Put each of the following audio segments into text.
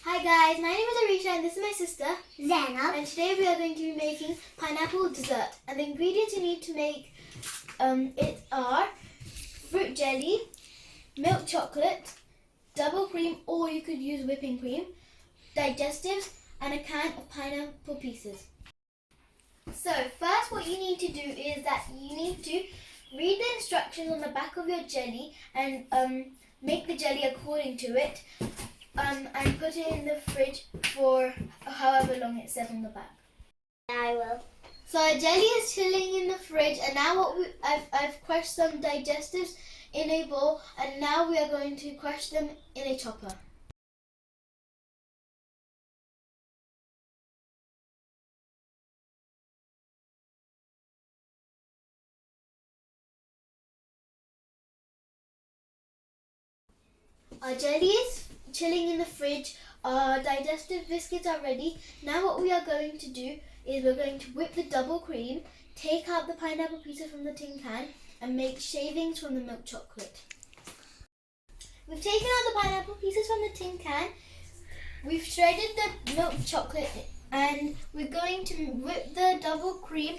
Hi guys, my name is Arisha and this is my sister Zainab. and today we are going to be making pineapple dessert, and the ingredients you need to make it are fruit jelly, milk chocolate, double cream or you could use whipping cream, digestives and a can of pineapple pieces. So first what you need to do is that you need to read the instructions on the back of your jelly and make the jelly according to it. And put it in the fridge for however long it says on the back. I will. So our jelly is chilling in the fridge, and now I've crushed some digestives in a bowl, and now we are going to crush them in a chopper. Our jelly is chilling in the fridge. Our digestive biscuits are ready. Now what we are going to do is we're going to whip the double cream, take out the pineapple pieces from the tin can and make shavings from the milk chocolate. We've taken out the pineapple pieces from the tin can. We've shredded the milk chocolate and we're going to whip the double cream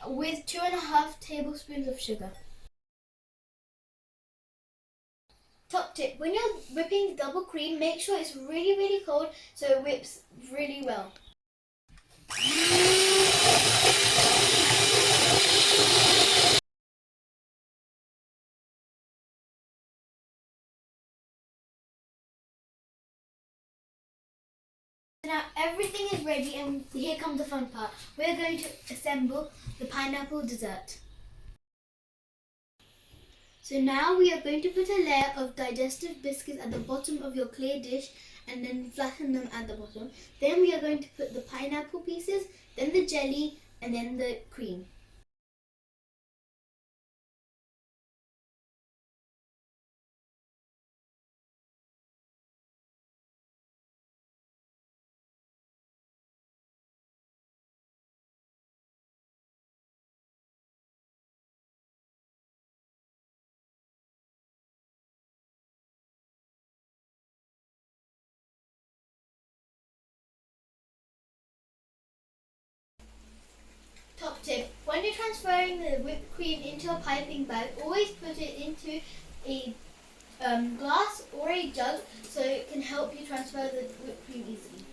with 2.5 tablespoons of sugar. Top tip, when you're whipping double cream, make sure it's really cold so it whips really well. Now everything is ready and here comes the fun part. We're going to assemble the pineapple dessert. So now we are going to put a layer of digestive biscuits at the bottom of your clay dish and then flatten them at the bottom. Then we are going to put the pineapple pieces, then the jelly and then the cream. Top tip, when you're transferring the whipped cream into a piping bag, always put it into a glass or a jug so it can help you transfer the whipped cream easily.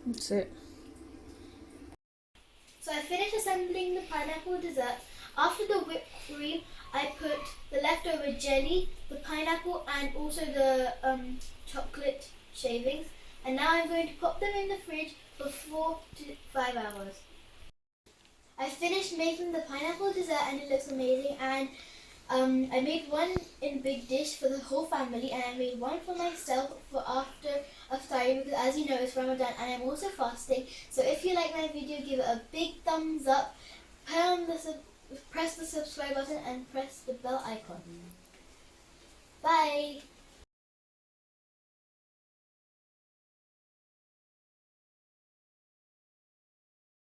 That's it. So I finished assembling the pineapple dessert. After the whipped cream, I put the leftover jelly, the pineapple and also the chocolate shavings. And now I'm going to pop them in the fridge for 4 to 5 hours. I finished making the pineapple dessert and it looks amazing, and I made one in a big dish for the whole family and I made one for myself for after Iftar because as you know it's Ramadan and I'm also fasting. So if you like my video, give it a big thumbs up, press the subscribe button and press the bell icon. Bye!